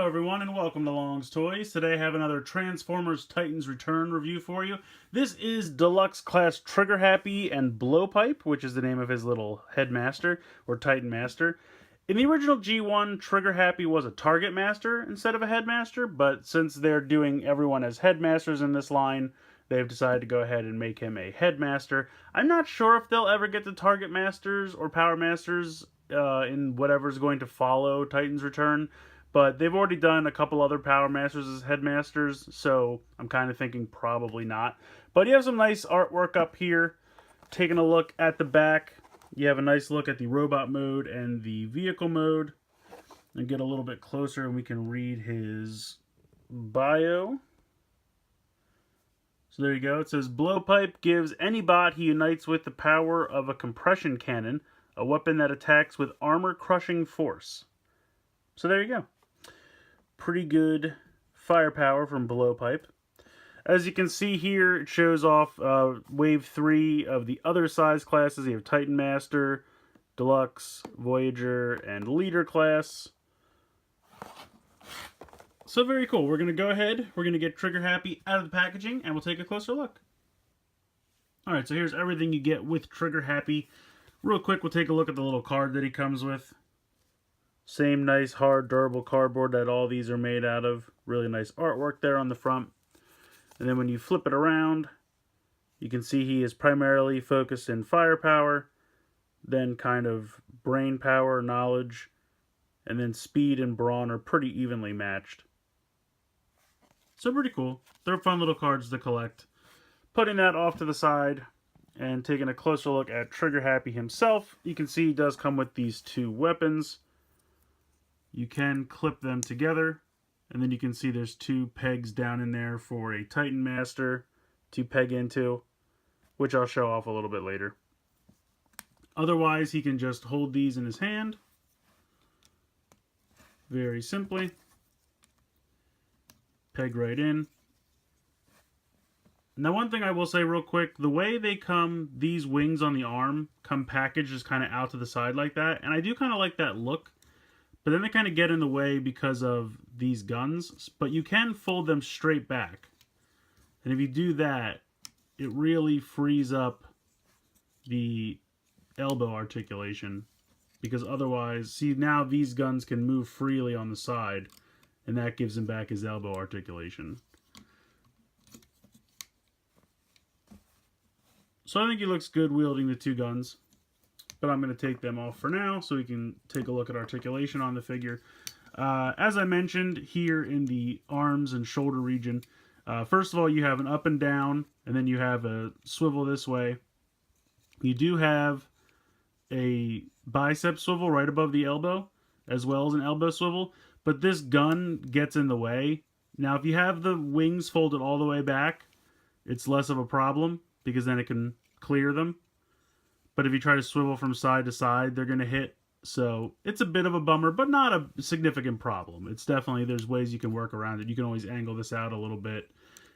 everyone, and welcome to Long's Toys. Today I have another Transformers Titans Return review for you. This is Deluxe Class TriggerHappy and Blowpipe, which is the name of his little headmaster, or Titan Master. In the original G1, TriggerHappy was a Target Master instead of a Headmaster, but since they're doing everyone as Headmasters in this line, they've decided to go ahead and make him a Headmaster. I'm not sure if they'll ever get to Target Masters or Power Masters in whatever's going to follow Titans Return. But they've already done a couple other Power Masters as Headmasters, so I'm kind of thinking probably not. But you have some nice artwork up here. Taking a look at the back, you have a nice look at the robot mode and the vehicle mode. And get a little bit closer and we can read his bio. So there you go. It says, Blowpipe gives any bot he unites with the power of a compression cannon, a weapon that attacks with armor-crushing force. So there you go. Pretty good firepower from Blowpipe. As you can see here, it shows off Wave 3 of the other size classes. You have Titan Master, Deluxe, Voyager, and Leader class. So very cool. We're going to go ahead. We're going to get TriggerHappy out of the packaging, and we'll take a closer look. Alright, so here's everything you get with TriggerHappy. Real quick, we'll take a look at the little card that he comes with. Same nice, hard, durable cardboard that all these are made out of. Really nice artwork there on the front. And then when you flip it around, you can see he is primarily focused in firepower, then kind of brain power, knowledge, and then speed and brawn are pretty evenly matched. So pretty cool. They're fun little cards to collect. Putting that off to the side and taking a closer look at TriggerHappy himself, you can see he does come with these two weapons. You can clip them together, and then you can see there's two pegs down in there for a Titan Master to peg into, which I'll show off a little bit later. Otherwise, he can just hold these in his hand, very simply. Peg right in. Now, one thing I will say real quick, the way they come, these wings on the arm come packaged just kind of out to the side like that, and I do kind of like that look. But then they kind of get in the way because of these guns. But you can fold them straight back. And if you do that, it really frees up the elbow articulation. Because otherwise, see, now these guns can move freely on the side. And that gives him back his elbow articulation. So I think he looks good wielding the two guns. But I'm going to take them off for now so we can take a look at articulation on the figure. As I mentioned, here in the arms and shoulder region, first of all, you have an up and down, and then you have a swivel this way. You do have a bicep swivel right above the elbow, as well as an elbow swivel, but this gun gets in the way. Now, if you have the wings folded all the way back, it's less of a problem, because then it can clear them. But if you try to swivel from side to side, they're going to hit. So it's a bit of a bummer, but not a significant problem. It's definitely, there's ways you can work around it. You can always angle this out a little bit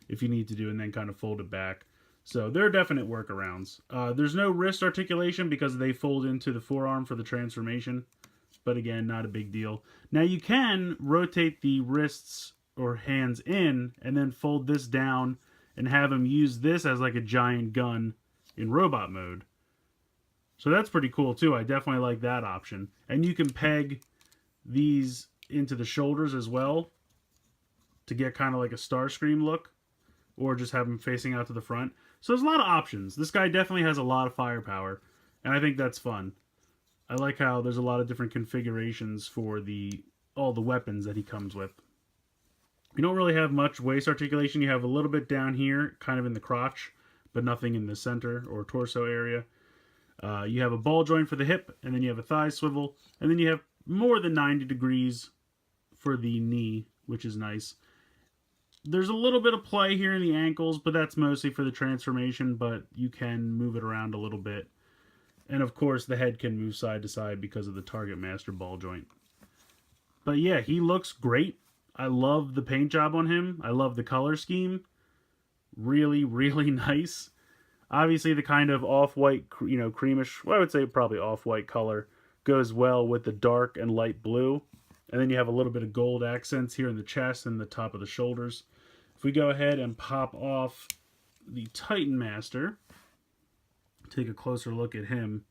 if you need to do, and then kind of fold it back. So there are definite workarounds. There's no wrist articulation because they fold into the forearm for the transformation. But again, not a big deal. Now you can rotate the wrists or hands in and then fold this down and have him use this as like a giant gun in robot mode. So that's pretty cool too. I definitely like that option. And you can peg these into the shoulders as well to get kind of like a Starscream look, or just have them facing out to the front. So there's a lot of options. This guy definitely has a lot of firepower, and I think that's fun. I like how there's a lot of different configurations for all the weapons that he comes with. You don't really have much waist articulation. You have a little bit down here, kind of in the crotch, but nothing in the center or torso area. You have a ball joint for the hip, and then you have a thigh swivel, and then you have more than 90 degrees for the knee, which is nice. There's a little bit of play here in the ankles, but that's mostly for the transformation, but you can move it around a little bit. And of course, the head can move side to side because of the Target Master ball joint. But yeah, he looks great. I love the paint job on him. I love the color scheme. Really, really nice. Obviously, the kind of off-white, creamish, well, I would say probably off-white color goes well with the dark and light blue. And then you have a little bit of gold accents here in the chest and the top of the shoulders. If we go ahead and pop off the Titan Master, take a closer look at him.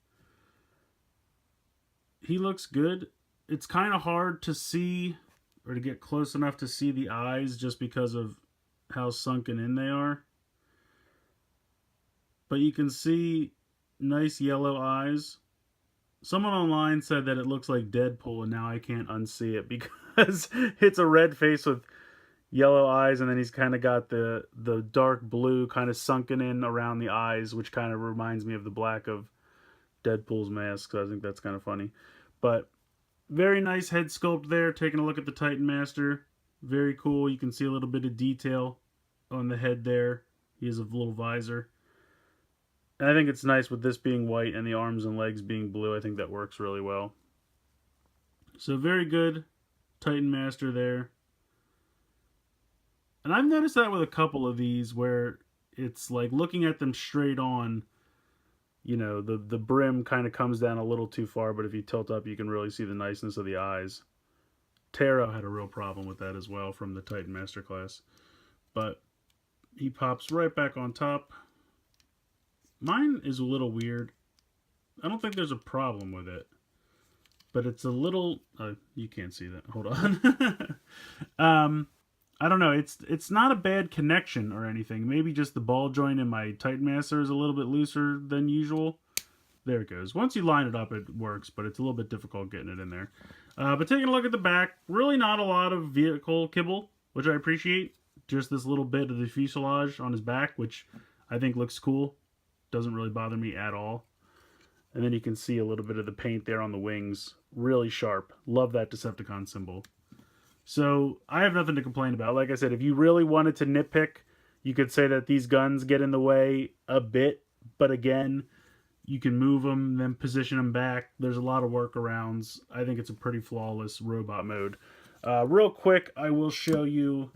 He looks good. It's kind of hard to see or to get close enough to see the eyes just because of how sunken in they are. But you can see nice yellow eyes. Someone online said that it looks like Deadpool, and now I can't unsee it because it's a red face with yellow eyes, and then he's kind of got the dark blue kind of sunken in around the eyes, which kind of reminds me of the black of Deadpool's mask, so I think that's kind of funny. But very nice head sculpt there. Taking a look at the Titan Master. Very cool. You can see a little bit of detail on the head there. He has a little visor. And I think it's nice with this being white and the arms and legs being blue. I think that works really well. So very good Titan Master there. And I've noticed that with a couple of these where it's like looking at them straight on, you know, the brim kind of comes down a little too far, but if you tilt up, you can really see the niceness of the eyes. Taro had a real problem with that as well from the Titan Master class. But he pops right back on top. Mine is a little weird. I don't think there's a problem with it. But it's a little... you can't see that. Hold on. I don't know. It's not a bad connection or anything. Maybe just the ball joint in my Titan Master is a little bit looser than usual. There it goes. Once you line it up, it works, but it's a little bit difficult getting it in there. But taking a look at the back, really not a lot of vehicle kibble, which I appreciate. Just this little bit of the fuselage on his back, which I think looks cool. Doesn't really bother me at all. And then you can see a little bit of the paint there on the wings. Really sharp. Love that Decepticon symbol. So I have nothing to complain about. Like I said, if you really wanted to nitpick, you could say that these guns get in the way a bit. But again, you can move them, then position them back. There's a lot of workarounds. I think it's a pretty flawless robot mode. Real quick, I will show you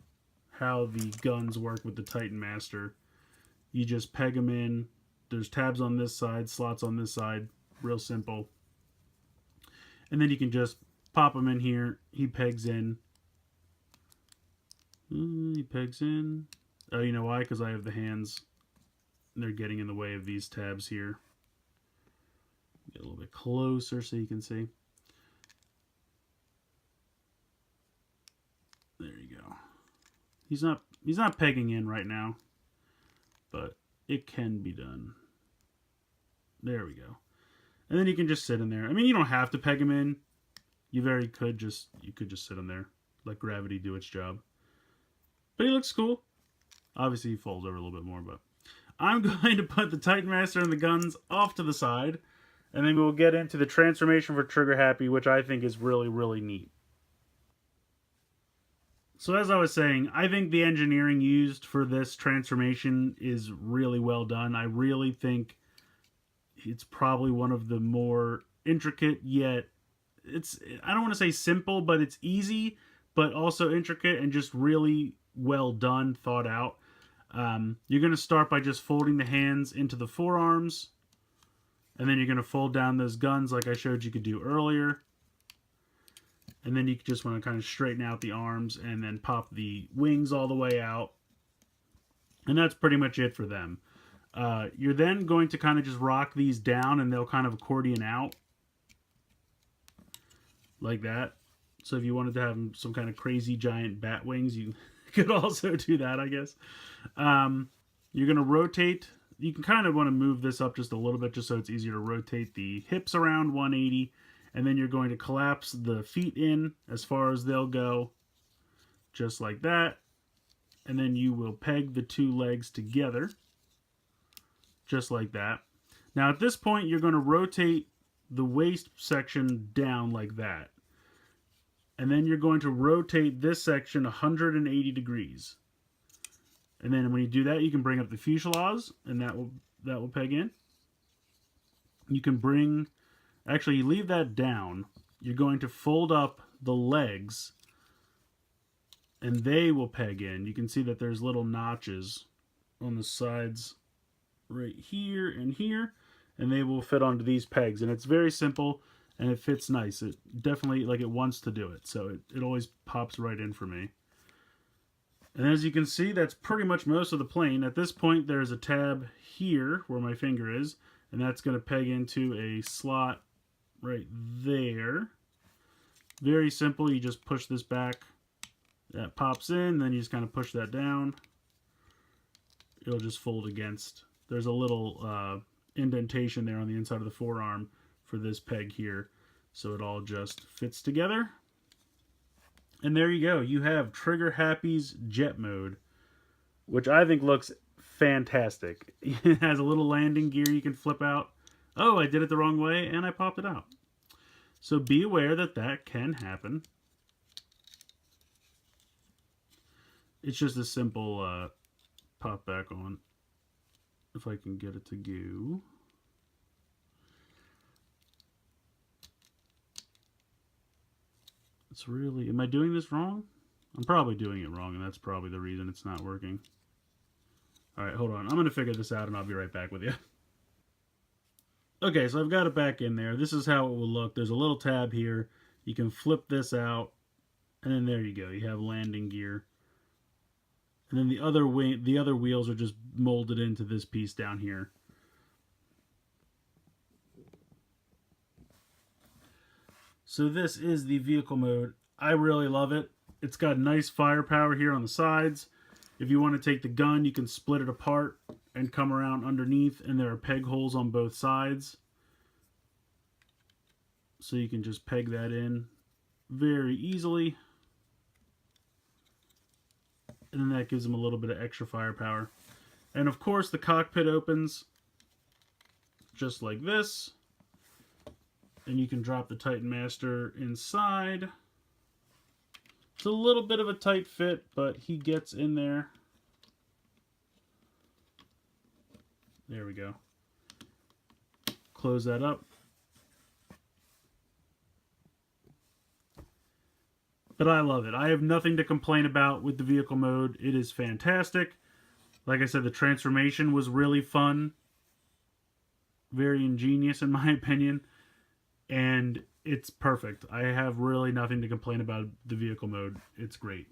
how the guns work with the Titan Master. You just peg them in. There's tabs on this side, slots on this side. Real simple. And then you can just pop them in here. He pegs in. He pegs in. Oh, you know why? Because I have the hands. They're getting in the way of these tabs here. Get a little bit closer so you can see. There you go. He's not pegging in right now, but it can be done. There we go. And then you can just sit in there. I mean, you don't have to peg him in. You could just sit in there. Let gravity do its job. But he looks cool. Obviously, he folds over a little bit more, but I'm going to put the Titan Master and the guns off to the side, and then we'll get into the transformation for TriggerHappy, which I think is really, really neat. So as I was saying, I think the engineering used for this transformation is really well done. I really think it's probably one of the more intricate, yet I don't want to say simple, but it's easy, but also intricate and just really well done, thought out. You're going to start by just folding the hands into the forearms, and then you're going to fold down those guns like I showed you could do earlier. And then you just want to kind of straighten out the arms and then pop the wings all the way out. And that's pretty much it for them. You're then going to kind of just rock these down and they'll kind of accordion out. Like that. So if you wanted to have some kind of crazy giant bat wings, you could also do that, I guess. You're going to rotate. You can kind of want to move this up just a little bit just so it's easier to rotate the hips around 180. And then you're going to collapse the feet in as far as they'll go. Just like that. And then you will peg the two legs together. Just like that. Now at this point you're going to rotate the waist section down like that. And then you're going to rotate this section 180 degrees. And then when you do that, you can bring up the fuselage, and that will peg in. You can bring, actually you leave that down. You're going to fold up the legs, and they will peg in. You can see that there's little notches on the sides right here and here, and they will fit onto these pegs. And it's very simple. and it fits nice. It definitely, like, it wants to do it, so it always pops right in for me. And as you can see, that's pretty much most of the plane. At this point, there's a tab here where my finger is, and that's going to peg into a slot right there. Very simple. You just push this back. That pops in, then you just kind of push that down. It'll just fold against. There's a little indentation there on the inside of the forearm for this peg here, so it all just fits together. And there you go. You have TriggerHappy's Jet Mode, which I think looks fantastic. It has a little landing gear you can flip out. Oh, I did it the wrong way, and I popped it out. So be aware that that can happen. It's just a simple pop back on. If I can get it to go. It's really, am I doing this wrong? I'm probably doing it wrong, and that's probably the reason it's not working. Alright, hold on. I'm going to figure this out, and I'll be right back with you. Okay, so I've got it back in there. This is how it will look. There's a little tab here. You can flip this out, and then there you go. You have landing gear. And then the other wheels are just molded into this piece down here. So this is the vehicle mode. I really love it. It's got nice firepower here on the sides. If you want to take the gun, you can split it apart and come around underneath, and there are peg holes on both sides. So you can just peg that in very easily. And then that gives them a little bit of extra firepower. And of course the cockpit opens just like this. And you can drop the Titan Master inside. It's a little bit of a tight fit, but he gets in there. There we go. Close that up. But I love it. I have nothing to complain about with the vehicle mode. It is fantastic. Like I said, the transformation was really fun. Very ingenious in my opinion. And it's perfect. I have really nothing to complain about the vehicle mode. It's great.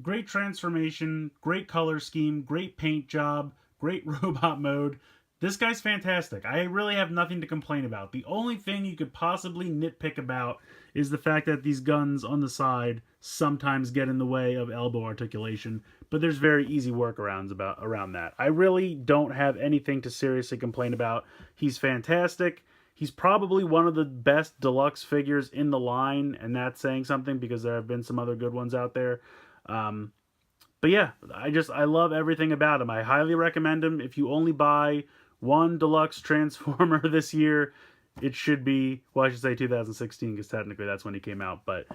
Great transformation, great color scheme, great paint job, great robot mode. This guy's fantastic. I really have nothing to complain about. The only thing you could possibly nitpick about is the fact that these guns on the side sometimes get in the way of elbow articulation, but there's very easy workarounds around that. I really don't have anything to seriously complain about. He's fantastic. He's probably one of the best deluxe figures in the line, and that's saying something because there have been some other good ones out there. But yeah, I love everything about him. I highly recommend him. If you only buy one deluxe Transformer this year, it should be, well, I should say 2016 because technically that's when he came out, but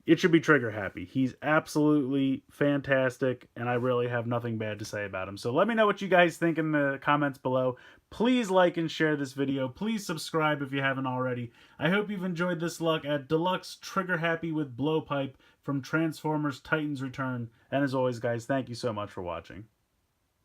it should be TriggerHappy. He's absolutely fantastic, and I really have nothing bad to say about him. So let me know what you guys think in the comments below. Please like and share this video. Please subscribe if you haven't already. I hope you've enjoyed this look at Deluxe TriggerHappy with Blowpipe from Transformers Titans Return. And as always, guys, thank you so much for watching.